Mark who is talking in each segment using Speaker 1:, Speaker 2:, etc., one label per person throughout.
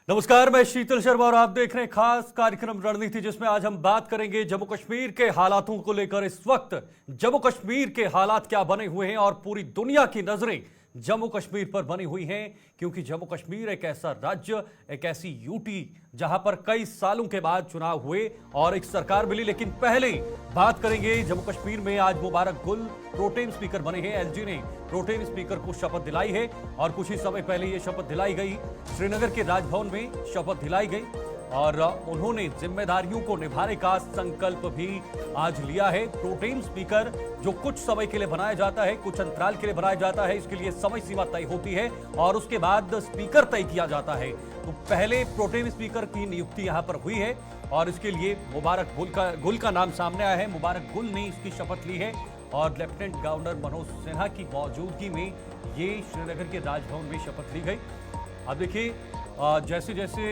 Speaker 1: नमस्कार, मैं शीतल शर्मा और आप देख रहे हैं खास कार्यक्रम रणनीति, जिसमें आज हम बात करेंगे जम्मू कश्मीर के हालातों को लेकर। इस वक्त जम्मू कश्मीर के हालात क्या बने हुए हैं और पूरी दुनिया की नजरें जम्मू कश्मीर पर बनी हुई हैं, क्योंकि जम्मू कश्मीर एक ऐसा राज्य, एक ऐसी यूटी जहां पर कई सालों के बाद चुनाव हुए और एक सरकार मिली। लेकिन पहले बात करेंगे जम्मू कश्मीर में आज मुबारक गुल प्रोटेम स्पीकर बने हैं। एलजी ने प्रोटेम स्पीकर को शपथ दिलाई है और कुछ ही समय पहले ये शपथ दिलाई गई। श्रीनगर के राजभवन में शपथ दिलाई गई और उन्होंने जिम्मेदारियों को निभाने का संकल्प भी आज लिया है। प्रोटेम स्पीकर जो कुछ समय के लिए बनाया जाता है, कुछ अंतराल के लिए बनाया जाता है, इसके लिए समय सीमा तय होती है और उसके बाद स्पीकर तय किया जाता है। तो पहले प्रोटेम स्पीकर की नियुक्ति यहां पर हुई है और इसके लिए मुबारक गुल का नाम सामने आया है। मुबारक गुल ने इसकी शपथ ली है और लेफ्टिनेंट गवर्नर मनोज सिन्हा की मौजूदगी में ये श्रीनगर के राजभवन में शपथ ली गई। अब देखिए, जैसे जैसे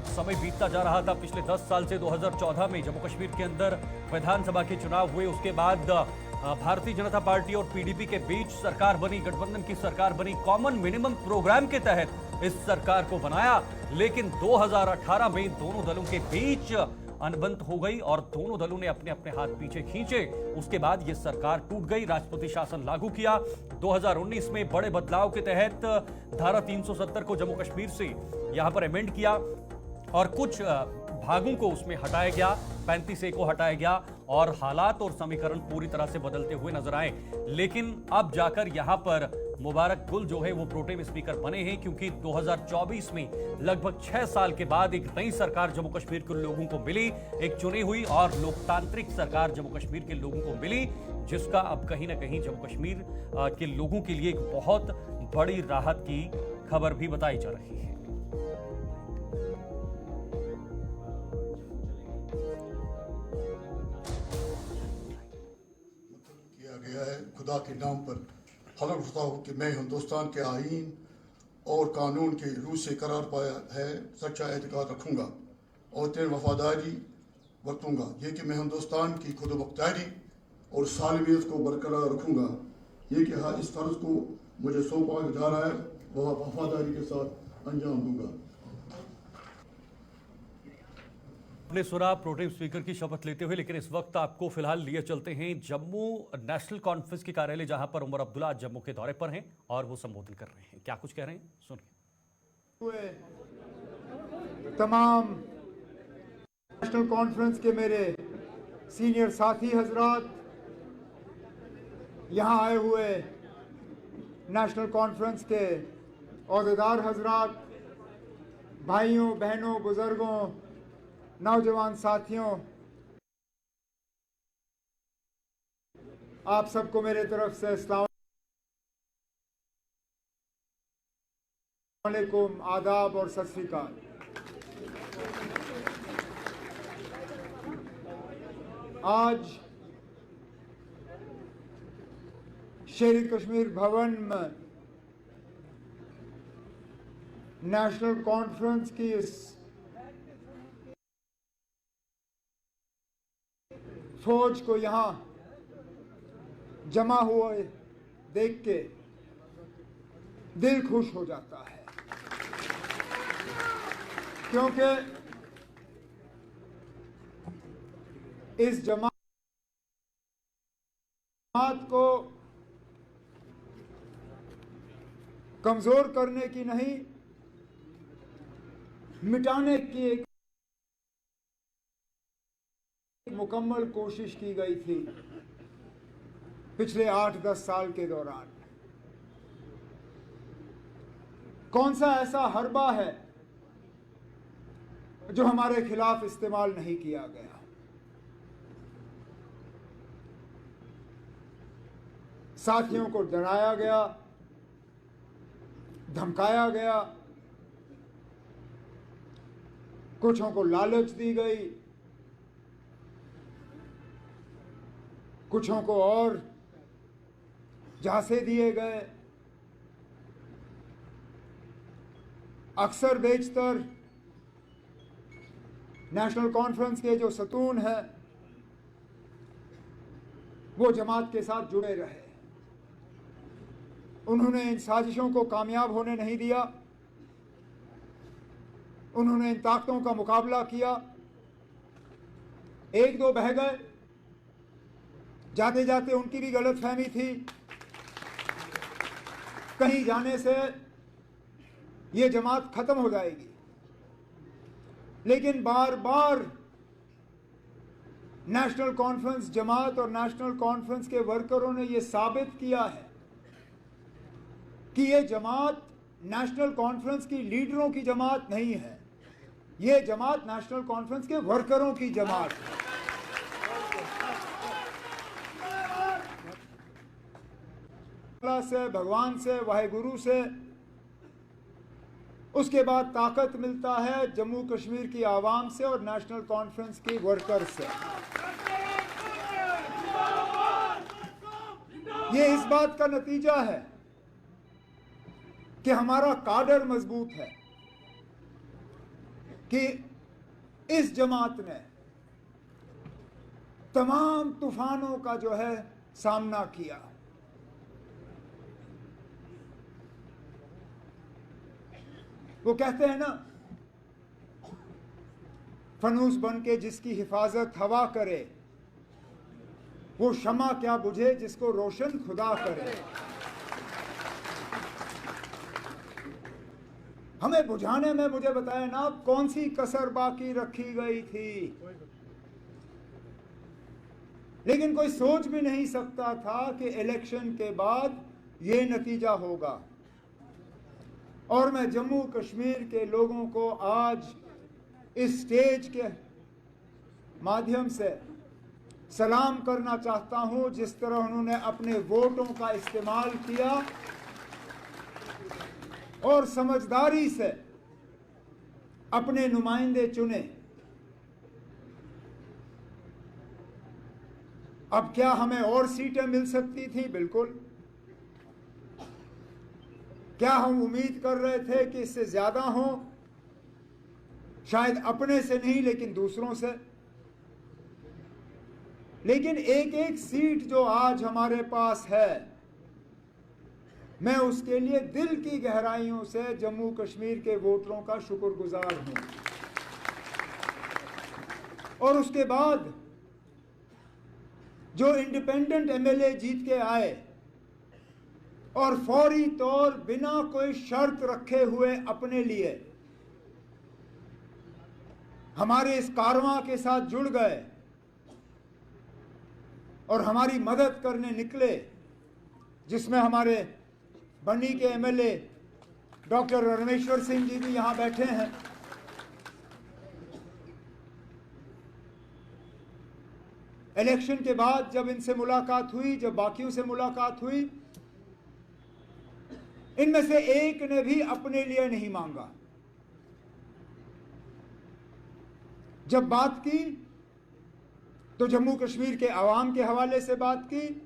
Speaker 1: समय बीतता जा रहा था, पिछले 10 साल से 2014 में जम्मू कश्मीर के अंदर विधानसभा के चुनाव हुए। उसके बाद भारतीय जनता पार्टी और पीडीपी के बीच सरकार बनी, गठबंधन की सरकार बनी। कॉमन मिनिमम प्रोग्राम के तहत इस सरकार को बनाया, लेकिन 2018 में दोनों दलों के बीच अनबन हो गई और दोनों दलों ने अपने अपने हाथ पीछे खींचे। उसके बाद यह सरकार टूट गई, राष्ट्रपति शासन लागू किया। 2019 में बड़े बदलाव के तहत धारा 370 को जम्मू कश्मीर से यहां पर अमेंड किया और कुछ भागों को उसमें हटाया गया, 35A को हटाया गया और हालात और समीकरण पूरी तरह से बदलते हुए नजर आए। लेकिन अब जाकर यहां पर मुबारक गुल जो है वो प्रोटेम स्पीकर बने हैं, क्योंकि 2024 में लगभग 6 साल के बाद एक नई सरकार जम्मू कश्मीर के लोगों को मिली, एक चुनी हुई और लोकतांत्रिक सरकार जम्मू कश्मीर के लोगों को मिली, जिसका अब कहीं ना कहीं जम्मू कश्मीर के लोगों के लिए एक बहुत बड़ी राहत की खबर भी बताई जा रही है।
Speaker 2: गया है। खुदा के नाम पर हलफ उठता हूँ कि मैं हिंदुस्तान के आईन और कानून के रूह से करार पाया है सच्चा एतकाद रखूँगा और तेरी वफादारी बरतूँगा। ये कि मैं हिंदुस्तान की खुद मुख्तारी और सालमियत को बरकरार रखूँगा। ये कि हाँ, इस फर्ज को मुझे सौंपा जा रहा है वह वफादारी के साथ अंजाम दूँगा।
Speaker 1: आपने सुना प्रोटेम स्पीकर की शपथ लेते हुए, लेकिन इस वक्त आपको फिलहाल लिए चलते हैं जम्मू नेशनल कॉन्फ्रेंस के कार्यालय, जहां पर उमर अब्दुल्ला जम्मू के दौरे पर हैं और वो संबोधन कर रहे हैं। क्या कुछ कह रहे हैं, सुनिए।
Speaker 3: तमाम नेशनल कॉन्फ्रेंस के मेरे सीनियर साथी हजरात, यहां आए हुए नेशनल कॉन्फ्रेंस के ओहदेदार हजरात, भाइयों बहनों बुजुर्गों नौजवान साथियों, आप सबको मेरे तरफ से अस्सलाम वालेकुम, आदाब और सत श्री अकाल। आज शेर कश्मीर भवन में नेशनल कॉन्फ्रेंस की इस फौज को यहां जमा हुए देख के दिल खुश हो जाता है, क्योंकि इस जमात को कमजोर करने की नहीं, मिटाने की एक मुकम्मल कोशिश की गई थी पिछले 8-10 साल के दौरान। कौन सा ऐसा हरबा है जो हमारे खिलाफ इस्तेमाल नहीं किया गया? साथियों को डराया गया, धमकाया गया, कुछों को लालच दी गई, कुछों को और झांसे दिए गए। अक्सर बेशतर नेशनल कॉन्फ्रेंस के जो सतून है वो जमात के साथ जुड़े रहे। उन्होंने इन साजिशों को कामयाब होने नहीं दिया। उन्होंने इन ताकतों का मुकाबला किया। एक दो बह गए, जाते जाते उनकी भी गलतफहमी थी, कहीं जाने से ये जमात खत्म हो जाएगी। लेकिन बार बार नेशनल कॉन्फ्रेंस जमात और नेशनल कॉन्फ्रेंस के वर्करों ने यह साबित किया है कि ये जमात नेशनल कॉन्फ्रेंस की लीडरों की जमात नहीं है, ये जमात नेशनल कॉन्फ्रेंस के वर्करों की जमात है। अल्लाह से, भगवान से, वाहेगुरु से उसके बाद ताकत मिलता है जम्मू कश्मीर की आवाम से और नेशनल कॉन्फ्रेंस के वर्कर से। ये इस बात का नतीजा है कि हमारा काडर मजबूत है, कि इस जमात ने तमाम तूफानों का जो है सामना किया। वो कहते हैं ना, फनूस बन के जिसकी हिफाजत हवा करे, वो शमा क्या बुझे जिसको रोशन खुदा करे। हमें बुझाने में मुझे बताया ना कौन सी कसर बाकी रखी गई थी, लेकिन कोई सोच भी नहीं सकता था कि इलेक्शन के बाद ये नतीजा होगा। और मैं जम्मू कश्मीर के लोगों को आज इस स्टेज के माध्यम से सलाम करना चाहता हूं, जिस तरह उन्होंने अपने वोटों का इस्तेमाल किया और समझदारी से अपने नुमाइंदे चुने। अब क्या हमें और सीटें मिल सकती थी? बिल्कुल। क्या हम उम्मीद कर रहे थे कि इससे ज्यादा हो? शायद अपने से नहीं, लेकिन दूसरों से। लेकिन एक एक सीट जो आज हमारे पास है, मैं उसके लिए दिल की गहराइयों से जम्मू कश्मीर के वोटरों का शुक्रगुजार हूं। और उसके बाद जो इंडिपेंडेंट एमएलए जीत के आए और फौरी तौर बिना कोई शर्त रखे हुए अपने लिए हमारे इस कारवां के साथ जुड़ गए और हमारी मदद करने निकले, जिसमें हमारे बन्नी के एमएलए डॉक्टर रणमेश्वर सिंह जी भी यहां बैठे हैं। इलेक्शन के बाद जब इनसे मुलाकात हुई, जब बाकियों से मुलाकात हुई, इनमें से एक ने भी अपने लिए नहीं मांगा। जब बात की तो जम्मू कश्मीर के आवाम के हवाले से बात की,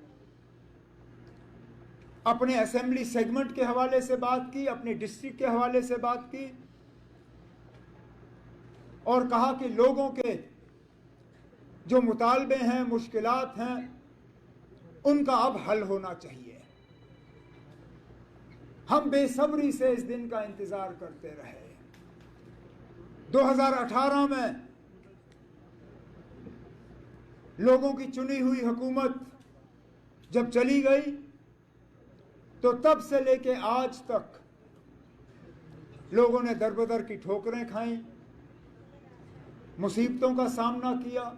Speaker 3: अपने असेंबली सेगमेंट के हवाले से बात की, अपने डिस्ट्रिक्ट के हवाले से बात की और कहा कि लोगों के जो मुतालबे हैं, मुश्किलात हैं, उनका अब हल होना चाहिए। हम बेसब्री से इस दिन का इंतजार करते रहे। 2018 में लोगों की चुनी हुई हुकूमत जब चली गई, तो तब से लेके आज तक लोगों ने दरबदर की ठोकरें खाई, मुसीबतों का सामना किया,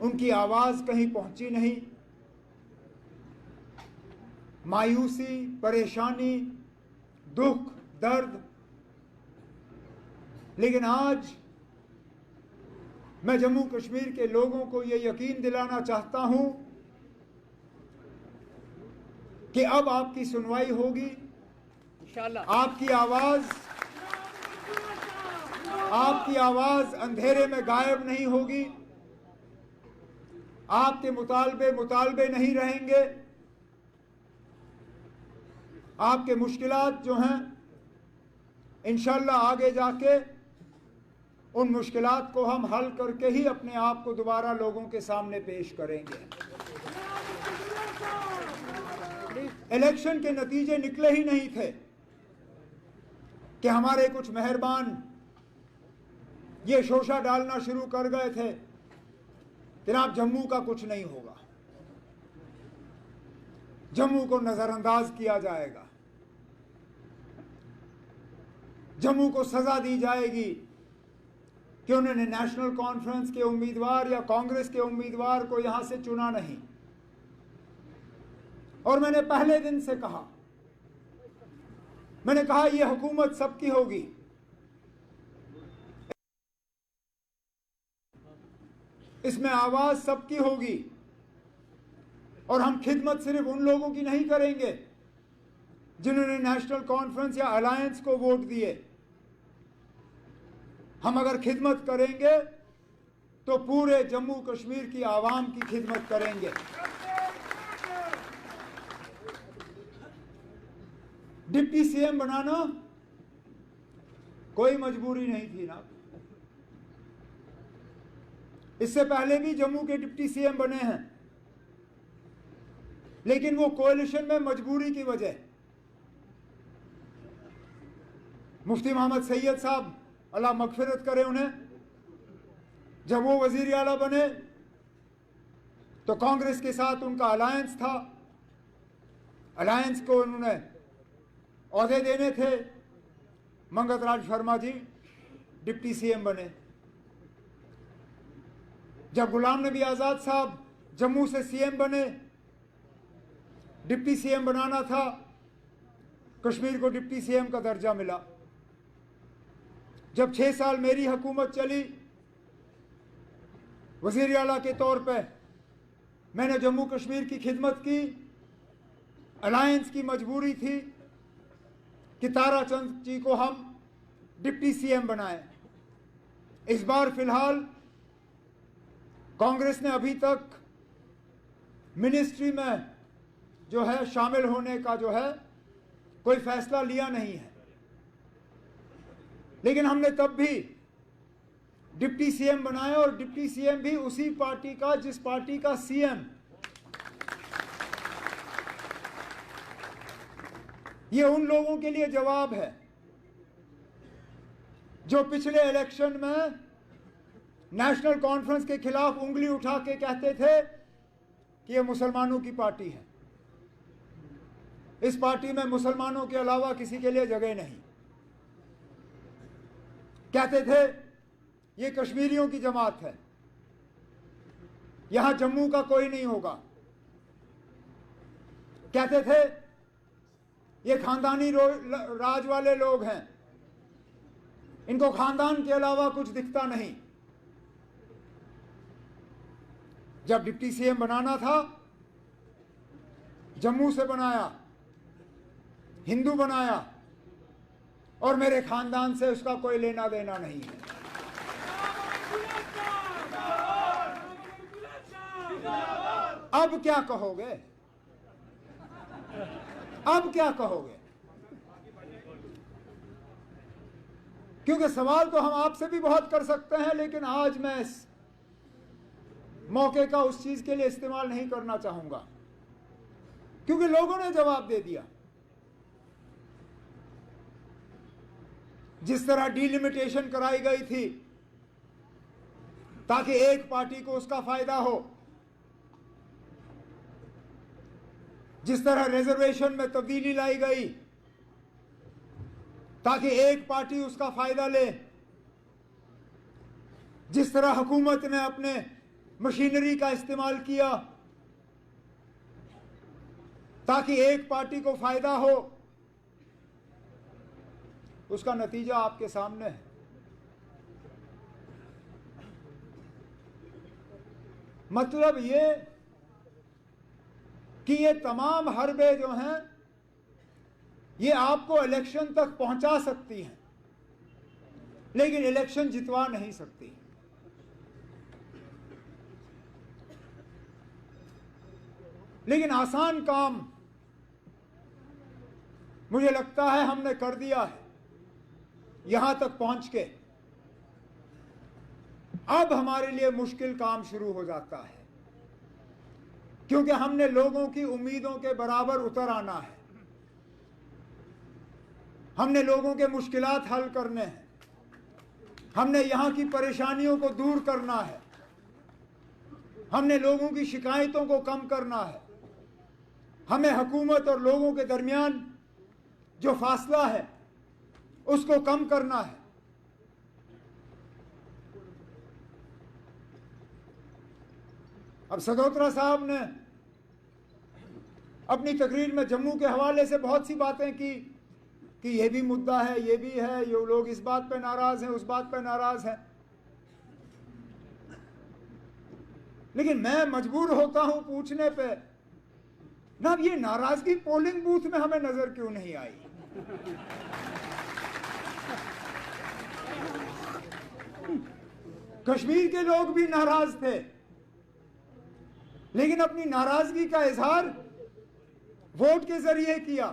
Speaker 3: उनकी आवाज कहीं पहुंची नहीं। मायूसी, परेशानी, दुख, दर्द। लेकिन आज मैं जम्मू कश्मीर के लोगों को यह यकीन दिलाना चाहता हूं कि अब आपकी सुनवाई होगी, इंशाअल्लाह। आपकी आवाज अंधेरे में गायब नहीं होगी, आपके मुतालबे नहीं रहेंगे। आपके मुश्किलात जो हैं, इंशाअल्लाह आगे जाके उन मुश्किलात को हम हल करके ही अपने आप को दोबारा लोगों के सामने पेश करेंगे। इलेक्शन के नतीजे निकले ही नहीं थे, कि हमारे कुछ मेहरबान ये शोशा डालना शुरू कर गए थे, जनाब जम्मू का कुछ नहीं होगा, जम्मू को नजरअंदाज किया जाएगा, जम्मू को सजा दी जाएगी कि उन्होंने नेशनल कॉन्फ्रेंस के उम्मीदवार या कांग्रेस के उम्मीदवार को यहां से चुना नहीं। और मैंने पहले दिन से कहा, मैंने कहा यह हुकूमत सबकी होगी, इसमें आवाज सबकी होगी, और हम खिदमत सिर्फ उन लोगों की नहीं करेंगे जिन्होंने नेशनल कॉन्फ्रेंस या अलायंस को वोट दिए। हम अगर खिदमत करेंगे तो पूरे जम्मू कश्मीर की आवाम की खिदमत करेंगे। डिप्टी सीएम बनाना कोई मजबूरी नहीं थी ना। इससे पहले भी जम्मू के डिप्टी सीएम बने हैं, लेकिन वो कोalition में मजबूरी की वजह। मुफ्ती मोहम्मद सैयद साहब अल्लाह मगफिरत करे उन्हें, जब वो वजीर आला बने तो कांग्रेस के साथ उनका अलायंस था, अलायंस को उन्होंने ओहदे देने थे। मंगत राज शर्मा जी डिप्टी सीएम बने। जब गुलाम नबी आजाद साहब जम्मू से सीएम बने, डिप्टी सीएम बनाना था, कश्मीर को डिप्टी सीएम का दर्जा मिला। जब 6 साल मेरी हुकूमत चली, वजीर आला के तौर पे मैंने जम्मू कश्मीर की खिदमत की। अलायंस की मजबूरी थी कि ताराचंद जी को हम डिप्टी सीएम बनाएं। इस बार फिलहाल कांग्रेस ने अभी तक मिनिस्ट्री में जो है शामिल होने का जो है कोई फैसला लिया नहीं है, लेकिन हमने तब भी डिप्टी सीएम बनाया, और डिप्टी सीएम भी उसी पार्टी का जिस पार्टी का सीएम। ये उन लोगों के लिए जवाब है जो पिछले इलेक्शन में नेशनल कॉन्फ्रेंस के खिलाफ उंगली उठा के कहते थे कि ये मुसलमानों की पार्टी है, इस पार्टी में मुसलमानों के अलावा किसी के लिए जगह नहीं। कहते थे ये कश्मीरियों की जमात है, यहां जम्मू का कोई नहीं होगा। कहते थे ये खानदानी राज वाले लोग हैं, इनको खानदान के अलावा कुछ दिखता नहीं। जब डिप्टी सीएम बनाना था, जम्मू से बनाया, हिंदू बनाया, और मेरे खानदान से उसका कोई लेना देना नहीं है। अब क्या कहोगे? अब क्या कहोगे? क्योंकि सवाल तो हम आपसे भी बहुत कर सकते हैं, लेकिन आज मैं इस मौके का उस चीज के लिए इस्तेमाल नहीं करना चाहूंगा, क्योंकि लोगों ने जवाब दे दिया। जिस तरह डिलिमिटेशन कराई गई थी ताकि एक पार्टी को उसका फायदा हो, जिस तरह रिजर्वेशन में तब्दीली लाई गई ताकि एक पार्टी उसका फायदा ले, जिस तरह हुकूमत ने अपने मशीनरी का इस्तेमाल किया ताकि एक पार्टी को फायदा हो, उसका नतीजा आपके सामने है। मतलब ये कि ये तमाम हरबे जो हैं ये आपको इलेक्शन तक पहुंचा सकती हैं, लेकिन इलेक्शन जितवा नहीं सकती। लेकिन आसान काम मुझे लगता है हमने कर दिया है यहां तक पहुंच के। अब हमारे लिए मुश्किल काम शुरू हो जाता है, क्योंकि हमने लोगों की उम्मीदों के बराबर उतर आना है। हमने लोगों के मुश्किलात हल करने हैं, हमने यहाँ की परेशानियों को दूर करना है, हमने लोगों की शिकायतों को कम करना है, हमें हुकूमत और लोगों के दरमियान जो फासला है उसको कम करना है। अब सदोत्रा साहब ने अपनी तकरीर में जम्मू के हवाले से बहुत सी बातें की कि ये भी मुद्दा है, ये भी है, ये लोग इस बात पे नाराज हैं, उस बात पे नाराज हैं। लेकिन मैं मजबूर होता हूं पूछने पे, ना ये नाराजगी पोलिंग बूथ में हमें नजर क्यों नहीं आई? कश्मीर के लोग भी नाराज थे, लेकिन अपनी नाराजगी का इजहार वोट के जरिए किया।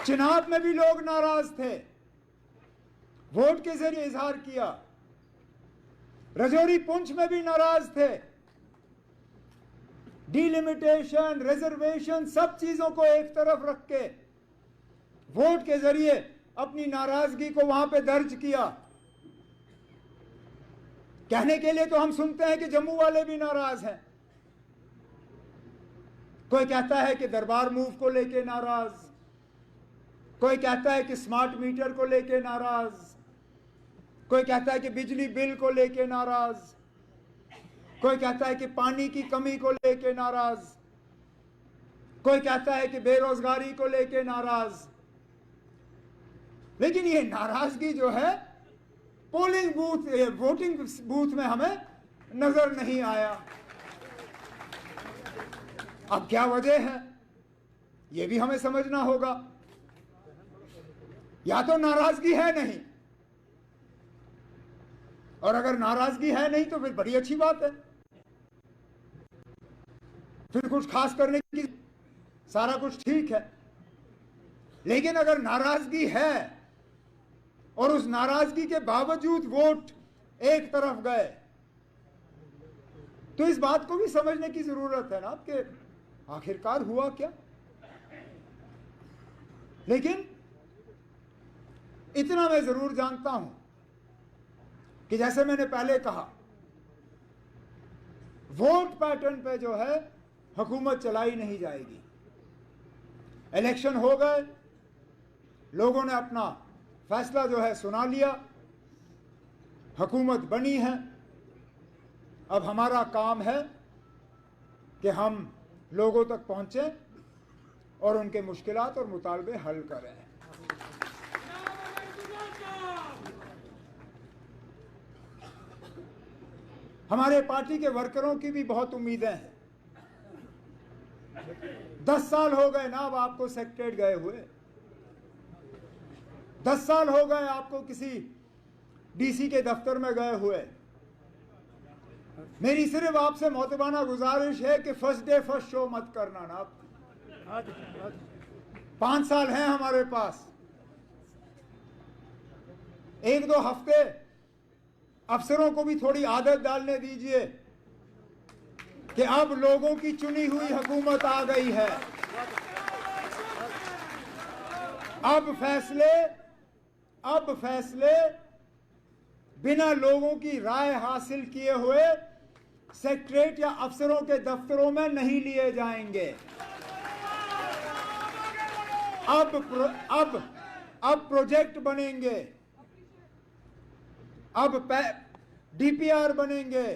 Speaker 3: चिनाब में भी लोग नाराज थे, वोट के जरिए इजहार किया। रजौरी पुंछ में भी नाराज थे। डिलिमिटेशन, रिजर्वेशन, सब चीजों को एक तरफ रख के वोट के जरिए अपनी नाराजगी को वहां पे दर्ज किया। कहने के लिए तो हम सुनते हैं कि जम्मू वाले भी नाराज हैं। कोई कहता है कि दरबार मूव को लेके नाराज, कोई कहता है कि स्मार्ट मीटर को लेके नाराज, कोई कहता है कि बिजली बिल को लेके नाराज, कोई कहता है कि पानी की कमी को लेके नाराज, कोई कहता है कि बेरोजगारी को लेके नाराज। लेकिन ये नाराजगी जो है पोलिंग बूथ, वोटिंग बूथ में हमें नजर नहीं आया। अब क्या वजह है ये भी हमें समझना होगा। या तो नाराजगी है नहीं, और अगर नाराजगी है नहीं तो फिर बड़ी अच्छी बात है, फिर कुछ खास करने की, सारा कुछ ठीक है। लेकिन अगर नाराजगी है और उस नाराजगी के बावजूद वोट एक तरफ गए, तो इस बात को भी समझने की जरूरत है ना कि आखिरकार हुआ क्या। लेकिन इतना मैं जरूर जानता हूं कि जैसे मैंने पहले कहा, वोट पैटर्न पे जो है हुकूमत चलाई नहीं जाएगी। इलेक्शन हो गए, लोगों ने अपना फैसला जो है सुना लिया, हुकूमत बनी है। अब हमारा काम है कि हम लोगों तक पहुंचे और उनके मुश्किलात और मुतालबे हल करें। हमारे पार्टी के वर्करों की भी बहुत उम्मीदें हैं। 10 साल हो गए ना अब आपको सेक्रेटरीट गए हुए, 10 साल हो गए आपको किसी डीसी के दफ्तर में गए हुए। मेरी सिर्फ आपसे मोहतबाना गुजारिश है कि फर्स्ट डे फर्स्ट शो मत करना ना। 5 साल हैं हमारे पास, 1-2 हफ्ते अफसरों को भी थोड़ी आदत डालने दीजिए कि अब लोगों की चुनी हुई हुकूमत आ गई है। अब फैसले बिना लोगों की राय हासिल किए हुए सेक्रेटरीट या अफसरों के दफ्तरों में नहीं लिए जाएंगे। अब प्रोजेक्ट बनेंगे, अब डीपीआर बनेंगे,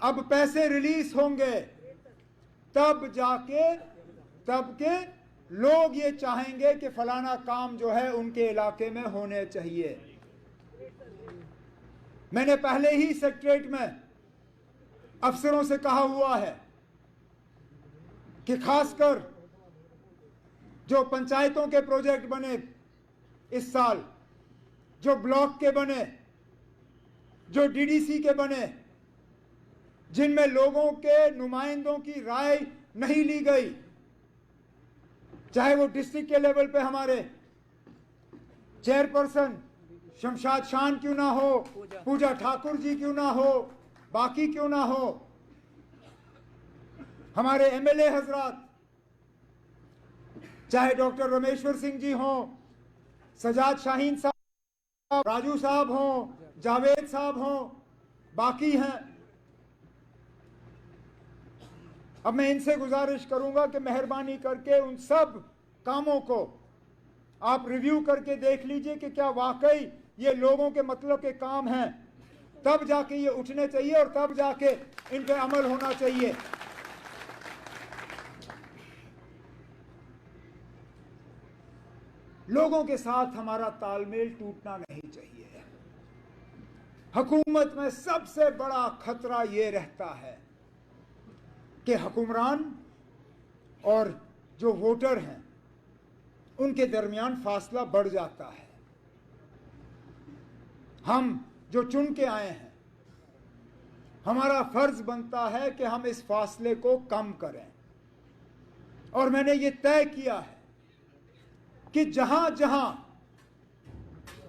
Speaker 3: अब पैसे रिलीज होंगे, तब के लोग ये चाहेंगे कि फलाना काम जो है उनके इलाके में होने चाहिए। मैंने पहले ही सेक्रेटरीट में अफसरों से कहा हुआ है कि खासकर जो पंचायतों के प्रोजेक्ट बने इस साल, जो ब्लॉक के बने, जो डीडीसी के बने, जिनमें लोगों के नुमाइंदों की राय नहीं ली गई, चाहे वो डिस्ट्रिक्ट के लेवल पे हमारे चेयरपर्सन शमशाद शान क्यों ना हो, पूजा ठाकुर जी क्यों ना हो, बाकी क्यों ना हो, हमारे एमएलए हजरात, चाहे डॉक्टर रमेश्वर सिंह जी हों, सजाद शाहीन साहब, राजू साहब हों, जावेद साहब हों, बाकी हैं। अब मैं इनसे गुजारिश करूंगा कि मेहरबानी करके उन सब कामों को आप रिव्यू करके देख लीजिए कि क्या वाकई ये लोगों के मतलब के काम हैं। तब जाके ये उठने चाहिए और तब जाके इन पे अमल होना चाहिए। लोगों के साथ हमारा तालमेल टूटना नहीं चाहिए। हुकूमत में सबसे बड़ा खतरा ये रहता है कि हुक्मरान और जो वोटर हैं उनके दरमियान फासला बढ़ जाता है। हम जो चुन के आए हैं, हमारा फर्ज बनता है कि हम इस फासले को कम करें। और मैंने ये तय किया है कि जहां जहां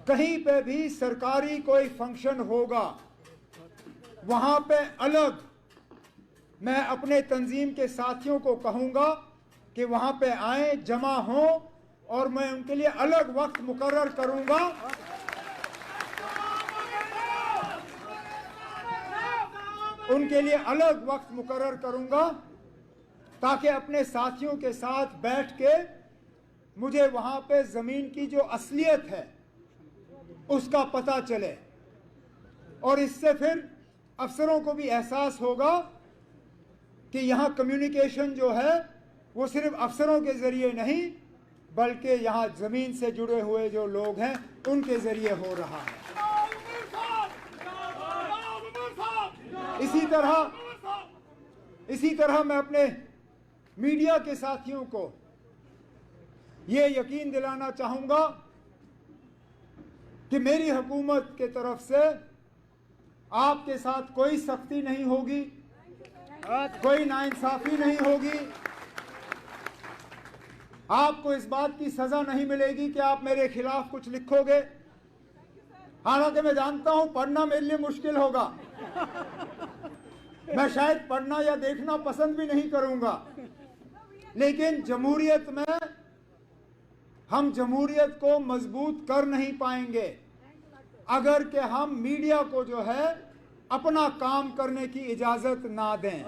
Speaker 3: कहीं पे भी सरकारी कोई फंक्शन होगा, वहां पे अलग मैं अपने तंजीम के साथियों को कहूंगा कि वहां पे आए, जमा हों, और मैं उनके लिए अलग वक्त मुकर्रर करूंगा। उनके लिए अलग वक्त मुकर्रर करूंगा ताकि अपने साथियों के साथ बैठ के मुझे वहां पे जमीन की जो असलियत है उसका पता चले, और इससे फिर अफसरों को भी एहसास होगा कि यहां कम्युनिकेशन जो है वो सिर्फ अफसरों के जरिए नहीं बल्कि यहां जमीन से जुड़े हुए जो लोग हैं उनके जरिए हो रहा है। इसी तरह मैं अपने मीडिया के साथियों को ये यकीन दिलाना चाहूंगा कि मेरी हुकूमत के तरफ से आपके साथ कोई सख्ती नहीं होगी, कोई नाइंसाफी नहीं होगी। आपको इस बात की सजा नहीं मिलेगी कि आप मेरे खिलाफ कुछ लिखोगे। हालांकि मैं जानता हूं पढ़ना मेरे लिए मुश्किल होगा, मैं शायद पढ़ना या देखना पसंद भी नहीं करूंगा, लेकिन जमहूरियत में हम जमहूरियत को मजबूत कर नहीं पाएंगे अगर कि हम मीडिया को जो है अपना काम करने की इजाजत ना दें।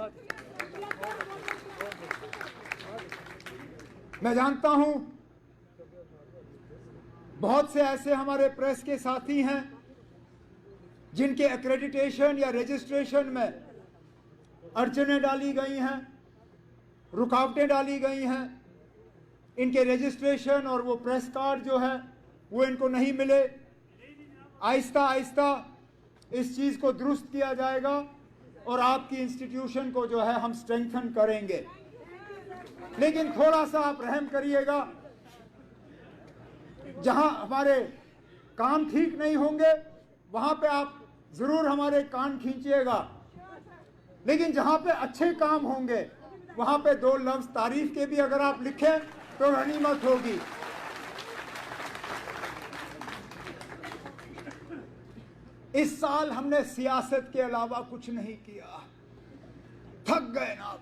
Speaker 3: मैं जानता हूं बहुत से ऐसे हमारे प्रेस के साथी हैं जिनके एक्रेडिटेशन या रजिस्ट्रेशन में अड़चनें डाली गई हैं, रुकावटें डाली गई हैं। इनके रजिस्ट्रेशन और वो प्रेस कार्ड जो है वो इनको नहीं मिले। आहिस्ता आहिस्ता इस चीज़ को दुरुस्त किया जाएगा और आपकी इंस्टीट्यूशन को जो है हम स्ट्रेंथन करेंगे। लेकिन थोड़ा सा आप रहम करिएगा, जहां हमारे कान ठीक नहीं होंगे वहां पे आप जरूर हमारे कान खींचिएगा, लेकिन जहां पे अच्छे काम होंगे वहां पे दो लफ्ज तारीफ के भी अगर आप लिखें तो गनीमत होगी। इस साल हमने सियासत के अलावा कुछ नहीं किया, थक गए ना।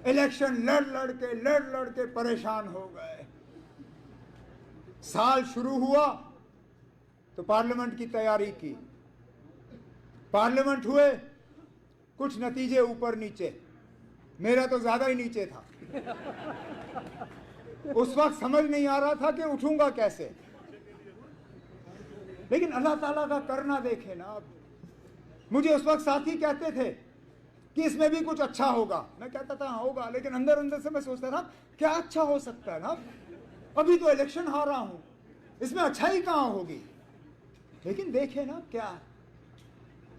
Speaker 3: इलेक्शन लड़ के परेशान हो गए। साल शुरू हुआ तो पार्लियामेंट की तैयारी की, पार्लियामेंट हुए, कुछ नतीजे ऊपर नीचे, मेरा तो ज्यादा ही नीचे था। उस वक्त समझ नहीं आ रहा था कि उठूंगा कैसे, लेकिन अल्लाह ताला का करना देखे ना। मुझे उस वक्त साथी कहते थे कि इसमें भी कुछ अच्छा होगा, मैं कहता था हाँ होगा, लेकिन अंदर अंदर से मैं सोचता था क्या अच्छा हो सकता है ना, अभी तो इलेक्शन हारा हूं, इसमें अच्छाई कहां होगी। लेकिन देखे ना क्या,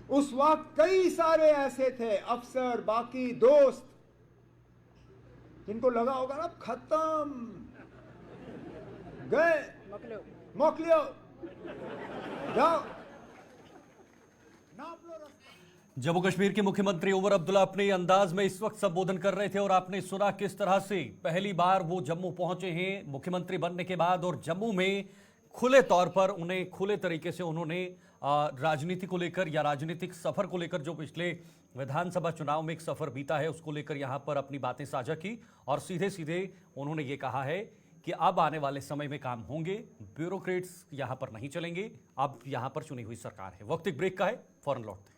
Speaker 3: उस वक्त कई सारे ऐसे थे अफसर, बाकी दोस्त, जिनको लगा होगा ना खत्म, गए, मोकलियो, जाओ, नाप लो रास्ता।
Speaker 1: जम्मू कश्मीर के मुख्यमंत्री उमर अब्दुल्ला अपने अंदाज में इस वक्त संबोधन कर रहे थे और आपने सुना किस तरह से पहली बार वो जम्मू पहुंचे हैं मुख्यमंत्री बनने के बाद, और जम्मू में खुले तौर पर उन्हें खुले तरीके से उन्होंने राजनीति को लेकर या राजनीतिक सफर को लेकर जो पिछले विधानसभा चुनाव में एक सफर बीता है, उसको लेकर यहां पर अपनी बातें साझा की और सीधे सीधे उन्होंने ये कहा है कि अब आने वाले समय में काम होंगे, ब्यूरोक्रेट्स यहां पर नहीं चलेंगे, अब यहां पर चुनी हुई सरकार है। वक्त एक ब्रेक का है, फौरन लौटते हैं।